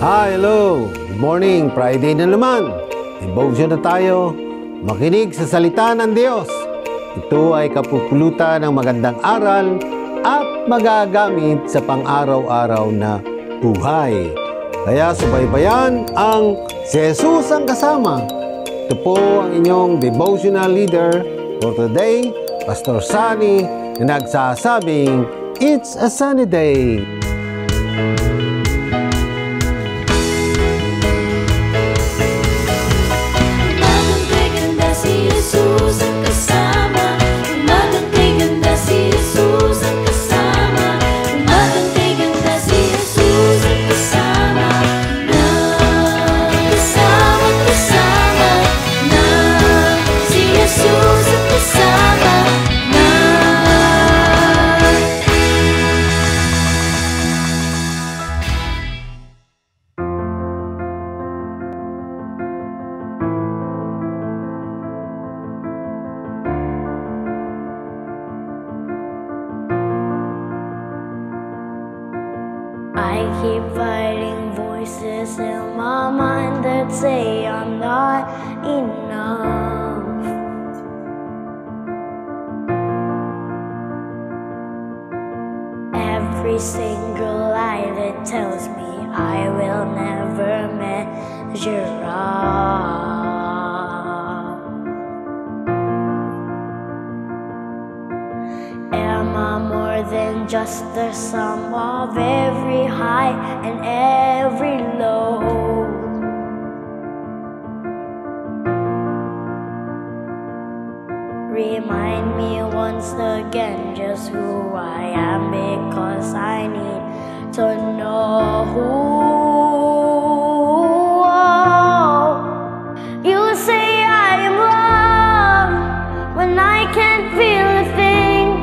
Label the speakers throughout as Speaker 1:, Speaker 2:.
Speaker 1: Hi, hello! Good morning! Friday na naman. Devotion na tayo. Makinig sa salita ng Diyos. Ito ay kapupulutan ng magandang aral at magagamit sa pang-araw-araw na buhay. Kaya subaybayan ang si Jesus ang kasama. Ito po ang inyong devotional leader for today, Pastor Sunny, na nagsasabing, It's a sunny day!
Speaker 2: I keep fighting voices in my mind that say I'm not enough. Every single lie that tells me I will never measure up. Am I more than just the sum of every high and every low? Remind me once again just who I am, because I need to know who. You say I am loved when I can't feel a thing.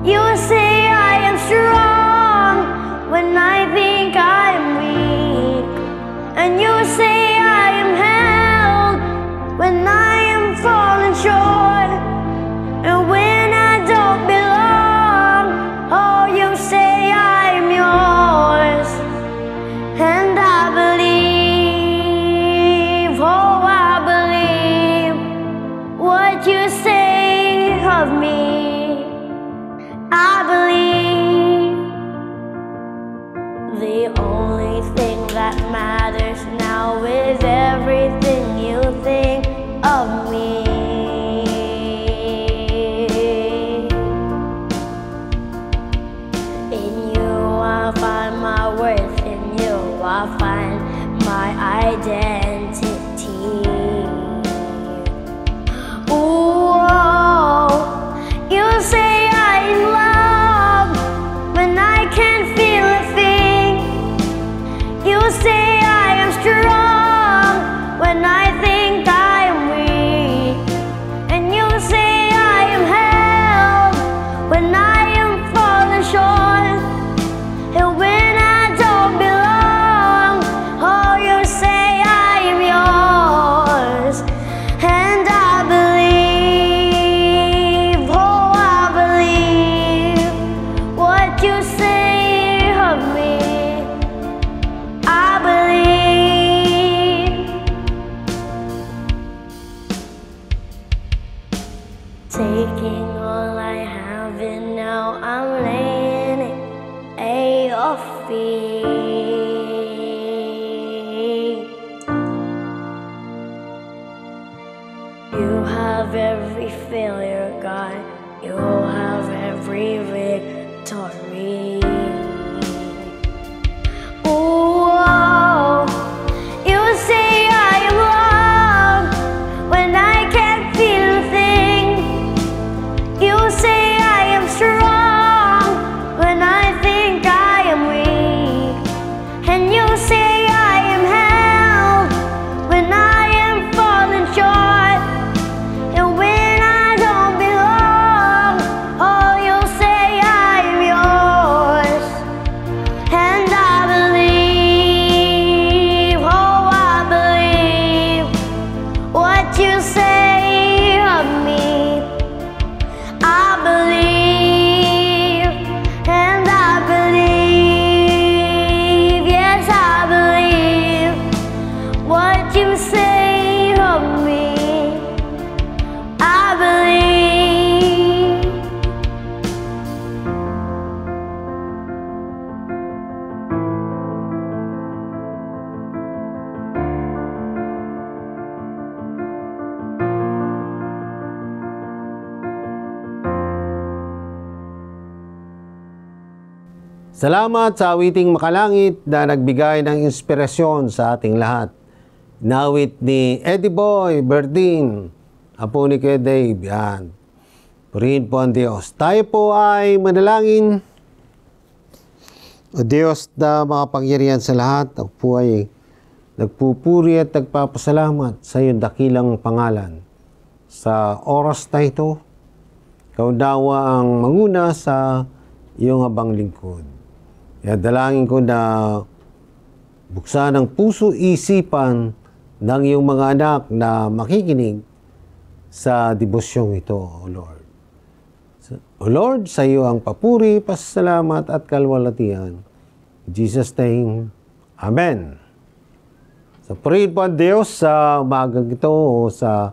Speaker 2: You say I am strong when I think I am weak. And you say I am held when I am falling short. And when I don't belong, oh, you say I am yours. And I believe, oh, I believe what you say of me. I believe the only thing that matters now is everything you think of me. In you I find my worth, in you I find my identity. Ooh, you say you say I am strong when I think I am weak. And you say I am held when I am falling short. And when I don't belong, oh, you say I am yours. And I believe, oh, I believe what you say of me. I believe. Taking all I have and now I'm laying it at your feet. You have every failure, God. You have every victory. I believe, yes I believe.
Speaker 1: Salamat sa awiting makalangit na nagbigay ng inspirasyon sa ating lahat. Nawit ni Eddie Boy Berdin, apo ni Kuya Dave. Yan. Purihin po ang Diyos. Tayo po ay manalangin. O Diyos na makapangyarihan sa lahat, ako po ay nagpupuri at nagpapasalamat sa iyong dakilang pangalan. Sa oras na ito, ikaw dawa ang manguna sa iyong habang lingkod. Kaya dalangin ko na buksan ang puso, isipan ng iyong mga anak na makikinig sa devosyong ito, O Lord. O Lord, sa iyo ang papuri, pasalamat at kalwalatian. In Jesus' name, Amen. So, purihin po ang Diyos sa umagang ito o sa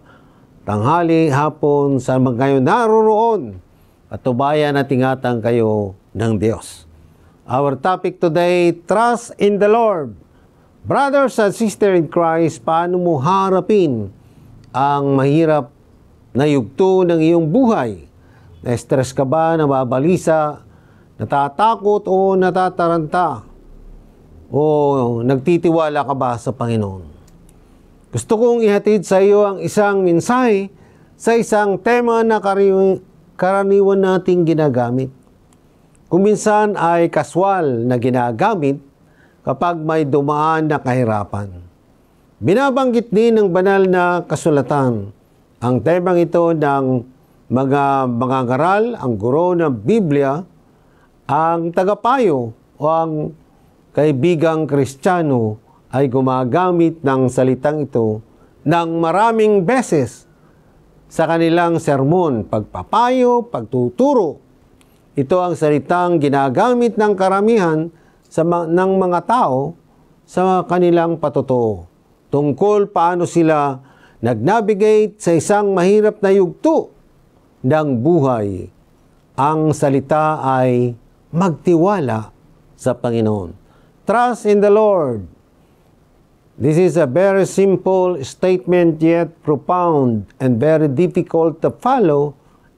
Speaker 1: tanghali, hapon, sa mga kayo naroroon at tubayan at ingatan kayo ng Diyos. Our topic today, trust in the Lord. Brothers and sisters in Christ, paano mo harapin ang mahirap na yugto ng iyong buhay? Na-stress ka ba, nababalisa, natatakot o natataranta? O nagtitiwala ka ba sa Panginoon? Gusto kong ihatid sa iyo ang isang mensahe sa isang tema na karaniwan nating ginagamit. Kung minsan ay kaswal na ginagamit kapag may dumaan na kahirapan. Binabanggit din ng banal na kasulatan ang temang ito ng mga mangangaral, ang guro ng Biblia, ang tagapayo o ang kaibigang Kristiyano ay gumagamit ng salitang ito ng maraming beses sa kanilang sermon, pagpapayo, pagtuturo. Ito ang salitang ginagamit ng karamihan ng mga tao sa kanilang patotoo tungkol paano sila nag-navigate sa isang mahirap na yugto ng buhay. Ang salita ay magtiwala sa Panginoon. Trust in the Lord. This is a very simple statement yet profound and very difficult to follow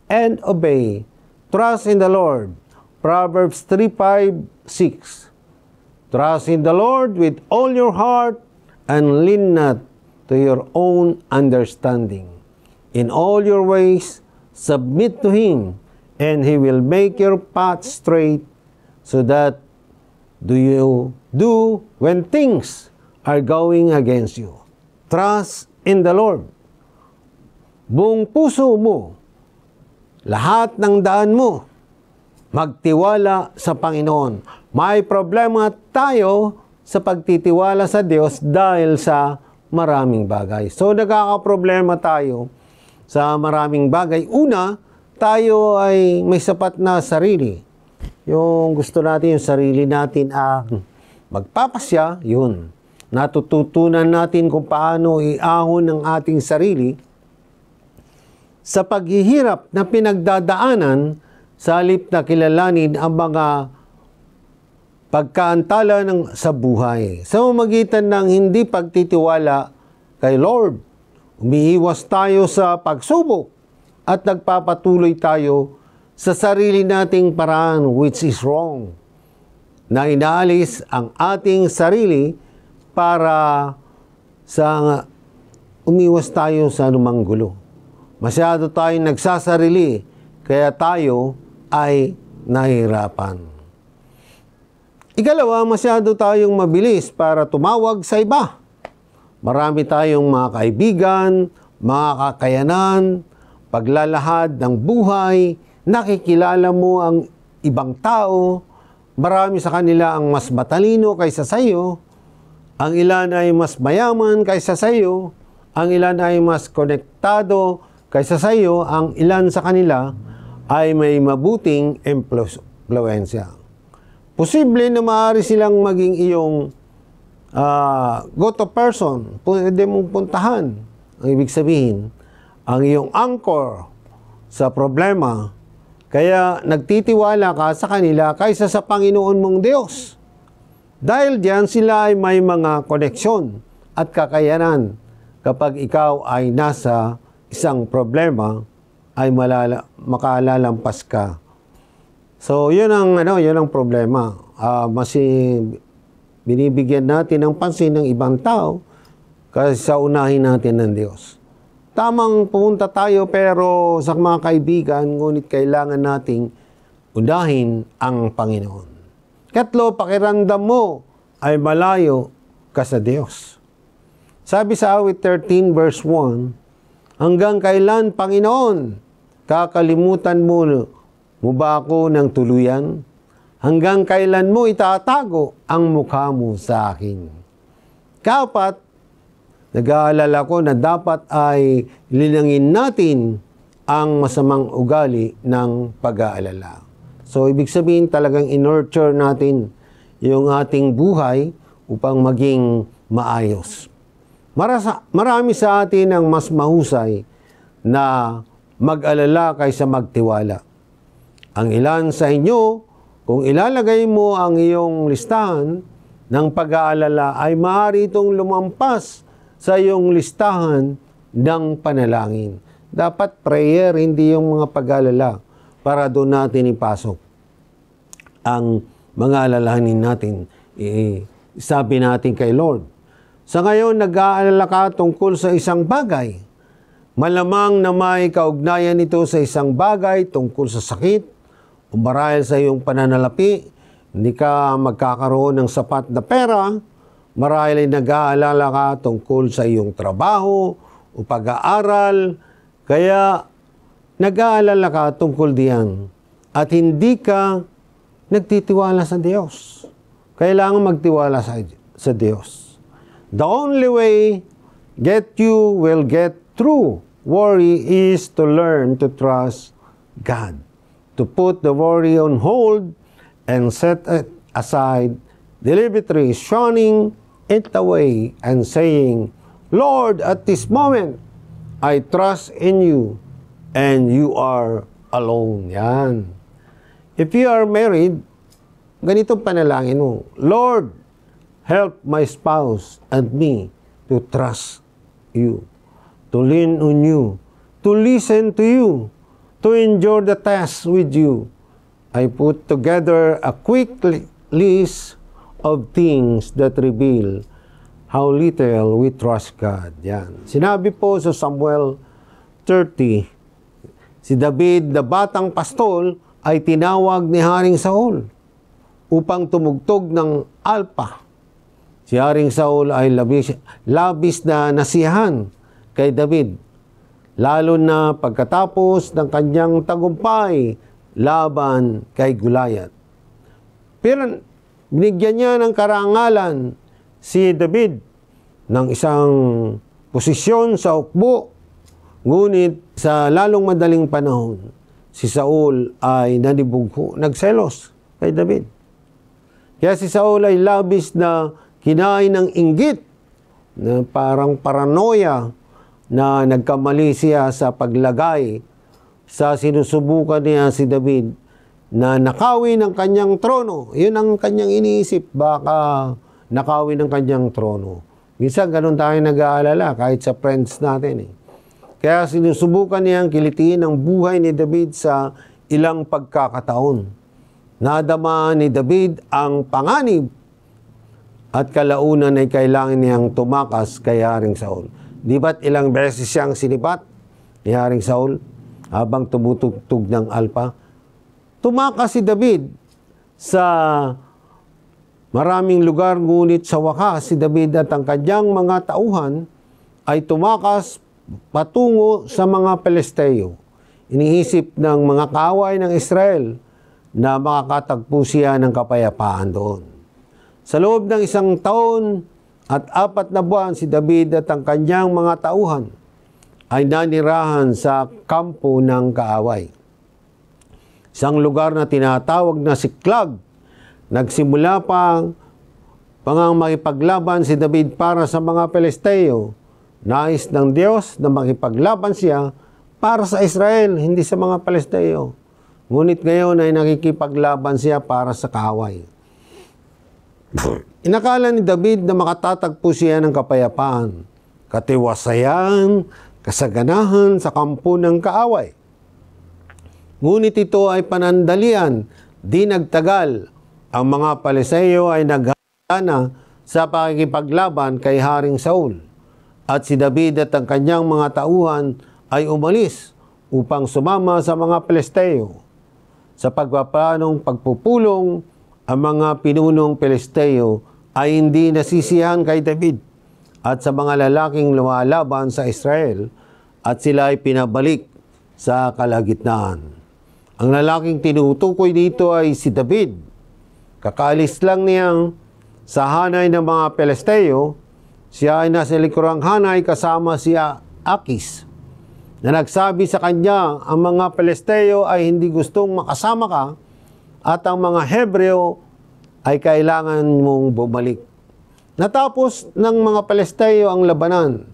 Speaker 1: and obey. Trust in the Lord. Proverbs 3:5-6. Trust in the Lord with all your heart and lean not to your own understanding. In all your ways, submit to Him, and He will make your path straight. So that do you do when things are going against you. Trust in the Lord. Buong puso mo, lahat ng daan mo, magtiwala sa Panginoon. May problema tayo sa pagtitiwala sa Diyos dahil sa maraming bagay. So, nagkakaproblema tayo sa maraming bagay. Una, tayo ay may sapat na sarili. Yung gusto natin, yung sarili natin ang magpapasya, yun. Natututunan natin kung paano iahon ng ating sarili sa paghihirap na pinagdadaanan sa halip na kilalanin ang mga pagkaantala sa buhay. Sa magitan ng hindi pagtitiwala kay Lord, umiiwas tayo sa pagsubok at nagpapatuloy tayo sa sarili nating paraan, which is wrong, na inaalis ang ating sarili para sa umiwas tayo sa anumang gulo. Masyado tayong nagsasarili, kaya tayo ay nahihirapan. Ikalawa, masyado tayong mabilis para tumawag sa iba. Marami tayong mga kaibigan, mga kakayanan, paglalahad ng buhay, nakikilala mo ang ibang tao, marami sa kanila ang mas matalino kaysa sa iyo, ang ilan ay mas mayaman kaysa sa iyo, ang ilan ay mas konektado kaysa sa iyo, ang ilan sa kanila ay may mabuting impluensya. Posible na maaari silang maging iyong go-to person, pwede mong puntahan. Ang ibig sabihin, ang iyong anchor sa problema, kaya nagtitiwala ka sa kanila kaysa sa Panginoon mong Diyos. Dahil diyan sila ay may mga koneksyon at kakayanan kapag ikaw ay nasa isang problema ay makalalampas ka. So, yun ang problema. mas binibigyan natin ng pansin ng ibang tao kasi sa unahin natin ng Diyos. Tamang pumunta tayo pero sa mga kaibigan, ngunit kailangan nating unahin ang Panginoon. Katlo, pakiramdam mo ay malayo ka sa Diyos. Sabi sa awit 13 verse 1, hanggang kailan, Panginoon, kakalimutan mo ba ako ng tuluyan? Hanggang kailan mo itatago ang mukha mo sa akin? Kapat, nag-aalala ko na dapat ay linangin natin ang masamang ugali ng pag-aalala. So, ibig sabihin talagang in-nurture natin yung ating buhay upang maging maayos. Marami sa atin ang mas mahusay na mag-alala kaysa magtiwala. Ang ilan sa inyo, kung ilalagay mo ang iyong listahan ng pag-aalala, ay maaari itong lumampas sa iyong listahan ng panalangin. Dapat prayer, hindi yung mga pag-aalala para doon natin ipasok ang mga alalahanin natin. Sabi natin kay Lord. Sa ngayon, nag-aalala ka tungkol sa isang bagay. Malamang na may kaugnayan ito sa isang bagay tungkol sa sakit o marahil sa iyong pananalapi. Hindi ka magkakaroon ng sapat na pera. Marahil ay nag-aalala ka tungkol sa iyong trabaho o pag-aaral. Kaya nag-aalala ka tungkol diyan at hindi ka nagtitiwala sa Diyos. Kailangan magtiwala sa Diyos. The only way you will get through worry is to learn to trust God. To put the worry on hold and set it aside, deliberately shunning it away and saying, Lord, at this moment, I trust in you and you are alone. Yan. If you are married, ganitong panalangin mo, Lord, help my spouse and me to trust you, to lean on you, to listen to you, to endure the test with you. I put together a quick list of things that reveal how little we trust God. Yan. Sinabi po sa Samuel 30, si David, na batang pastol, ay tinawag ni Haring Saul upang tumugtog ng alpa. Si Haring Saul ay labis na nasiyahan kay David, lalo na pagkatapos ng kanyang tagumpay laban kay Goliath. Pero binigyan niya ng karangalan si David ng isang posisyon sa ukbo. Ngunit sa lalong madaling panahon, si Saul ay nanibugho, nagselos kay David. Kaya si Saul ay labis na kinain ng inggit, na parang paranoia, na nagkamali siya sa paglagay sa sinusubukan niya si David na nakawin ang kanyang trono. Yun ang kanyang iniisip, baka nakawin ang kanyang trono. Minsan ganun tayo nag-aalala kahit sa friends natin. Kaya sinusubukan niyang kilitiin ang buhay ni David sa ilang pagkakataon. Nadama ni David ang panganib at kalaunan ay kailangan niyang tumakas kay Haring Saul. Di ba't ilang beses siyang sinibat ni Haring Saul habang tumutugtog ng alpa? Tumakas si David sa maraming lugar, ngunit sa wakas si David at ang kanyang mga tauhan ay tumakas patungo sa mga Pelisteo. Iniisip ng mga kaaway ng Israel na makakatagpo siya ng kapayapaan doon. Sa loob ng 1 taon at 4 na buwan, si David at ang kanyang mga tauhan ay nanirahan sa kampo ng kaaway. Isang lugar na tinatawag na Siklag. Nagsimula pang makipaglaban si David para sa mga Pelisteo. Nais ng Diyos na makipaglaban siya para sa Israel, hindi sa mga Pelisteo. Ngunit ngayon ay nakikipaglaban siya para sa kaaway. Inakala ni David na makatatagpo siya ng kapayapaan, katiwasayan, kasaganahan sa kampo ng kaaway. Ngunit ito ay panandalian, di nagtagal, ang mga Paleseo ay naghanda na sa pakikipaglaban kay Haring Saul. At si David at ang kanyang mga tauhan ay umalis upang sumama sa mga Palesteo. Sa pagpaplanong pagpupulong, ang mga pinunong Palesteo ay hindi nasisiyahan kay David at sa mga lalaking lumalaban sa Israel at sila ay pinabalik sa kalagitnaan. Ang lalaking tinutukoy dito ay si David. Kakaalis lang niyang sa hanay ng mga Palesteo, siya ay nasa likurang hanay kasama si Akis, na nagsabi sa kanya, ang mga Palesteo ay hindi gustong makasama ka at ang mga Hebreo ay kailangan mong bumalik. Natapos ng mga Palesteo ang labanan.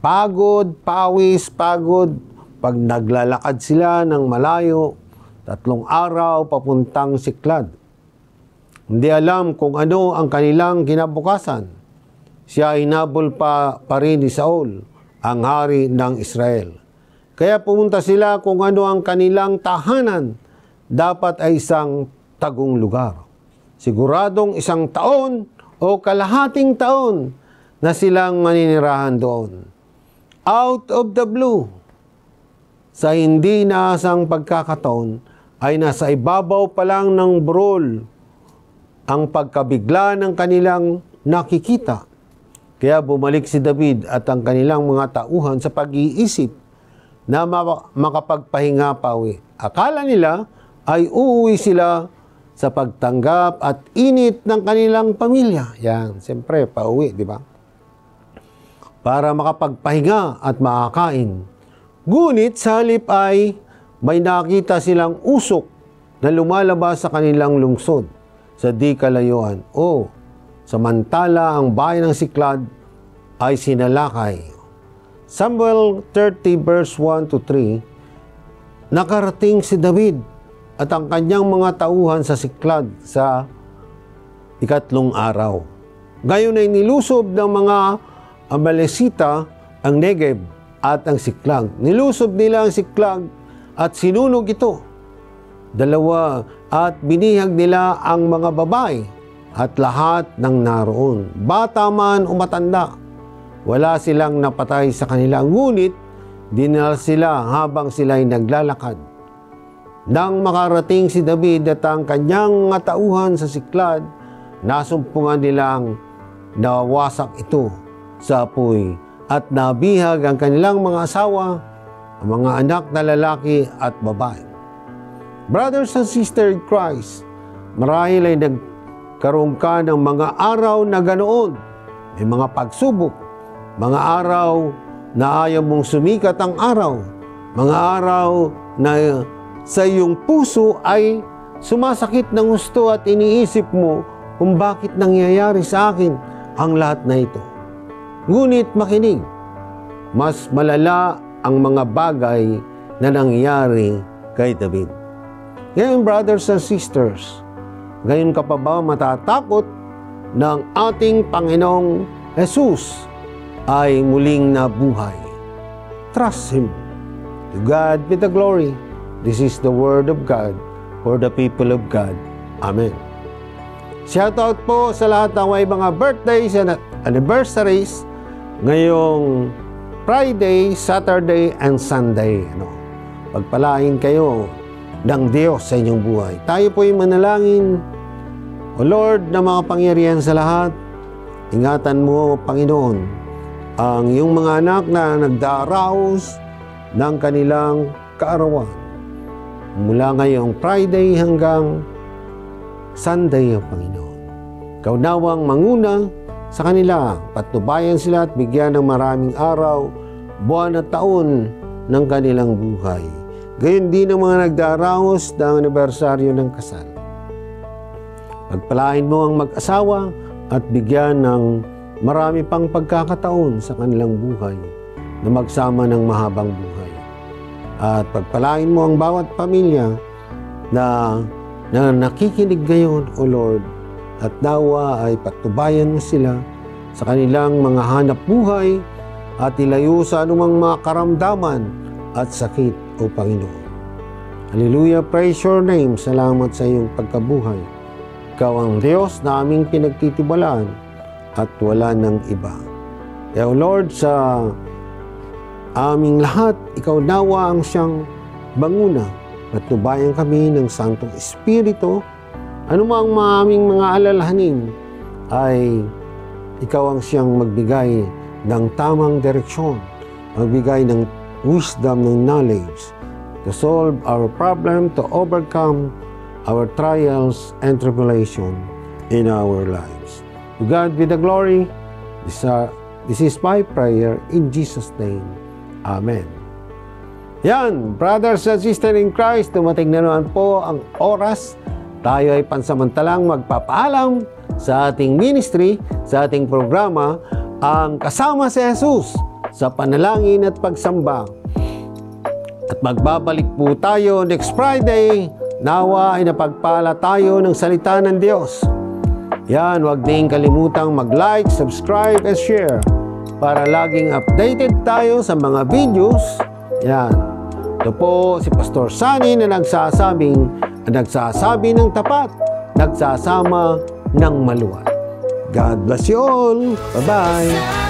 Speaker 1: Pagod, pawis, pagod. Pag naglalakad sila ng malayo, 3 araw papuntang Siklad. Hindi alam kung ano ang kanilang kinabukasan. Siya ay hinabol pa rin ni Saul, ang hari ng Israel. Kaya pumunta sila kung ano ang kanilang tahanan. Dapat ay isang tagong lugar. Siguradong 1 taon o kalahating taon na silang maninirahan doon. Out of the blue, sa hindi naasang pagkakataon, ay nasa ibabaw pa lang ng burol ang pagkabigla ng kanilang nakikita. Kaya bumalik si David at ang kanilang mga tauhan sa pag-iisip na makapagpahinga pawi. Akala nila ay uuwi sila sa pagtanggap at init ng kanilang pamilya. Yan, siyempre, pauwi, di ba? Para makapagpahinga at makakain. Ngunit sa halip ay may nakita silang usok na lumalabas sa kanilang lungsod sa di kalayuan. O, samantala ang bayan ng Siklad ay sinalakay. Samuel 30 verse 1-3, nakarating si David at ang kanyang mga tauhan sa Siklad sa 3 araw. Gayon ay nilusob ng mga Amalesita ang Negev at ang Siklag. Nilusob nila ang Siklag at sinunog ito. 2, at binihag nila ang mga babae at lahat ng naroon. Bata man o matanda, wala silang napatay sa kanila. Ngunit dinala sila habang sila'y naglalakad. Nang makarating si David at ang kanyang mga tauhan sa Siklad, nasumpungan nilang nawasak ito sa apoy at nabihag ang kanilang mga asawa, ang mga anak na lalaki at babae. Brothers and sisters in Christ, marahil ay nagkaroon ka ng mga araw na ganoon. May mga pagsubok, mga araw na ayaw mong sumikat ang araw, mga araw na sa iyong puso ay sumasakit ng gusto at iniisip mo kung bakit nangyayari sa akin ang lahat na ito. Ngunit makinig, mas malala ang mga bagay na nangyari kay David. Ngayon, brothers and sisters, ngayon ka pa ba matatakot ng ating Panginoong Jesus ay muling nabuhay? Trust Him. To God be the glory. This is the Word of God for the people of God. Amen. Shout out po sa lahat ng may mga birthdays and anniversaries ngayong Friday, Saturday, and Sunday. Pagpalain kayo ng Diyos sa inyong buhay. Tayo po'y manalangin. O Lord, na mga pangyarihan sa lahat, ingatan mo, Panginoon, ang iyong mga anak na nagdaraos ng kanilang kaarawan. Mula ngayong Friday hanggang Sunday, O Panginoon. Ikaw nawang manguna sa kanila, patnubayan sila at bigyan ng maraming araw, buwan at taon ng kanilang buhay. Gayon din ang mga nagdaraos ng anibersaryo ng kasal. Pagpalain mo ang mag-asawa at bigyan ng marami pang pagkakataon sa kanilang buhay na magsama ng mahabang buhay. At pagpalain mo ang bawat pamilya na nakikinig ngayon, O Lord, at nawa ay patnubayan mo sila sa kanilang mga hanap buhay at ilayo sa anumang mga karamdaman at sakit, O Panginoon. Hallelujah, praise your name. Salamat sa iyong pagkabuhay. Ikaw ang Diyos na aming pinagtitiwalaan at wala ng iba. Kaya Lord, sa aming lahat, ikaw nawa ang siyang banguna. Patnubayan kami ng Santong Espiritu. Anumang aming mga alalahanin ay ikaw ang siyang magbigay ng tamang direksyon, magbigay ng wisdom, ng knowledge to solve our problem, to overcome our trials and tribulation in our lives. To God be the glory. This is my prayer in Jesus' name. Amen. Yan, brothers and sisters in Christ, dumating na naman po ang oras. Tayo ay pansamantalang magpapaalam sa ating ministry, sa ating programa, ang Kasama si Jesus sa panalangin at pagsamba. At magbabalik po tayo next Friday. Nawa ay napagpala tayo ng salita ng Diyos. Yan, huwag din kalimutang mag-like, subscribe, and share para laging updated tayo sa mga videos. Yan. Ito po si Pastor Sunny na nagsasabi ng tapat, nagsasama ng maluwal. God bless you all. Bye-bye.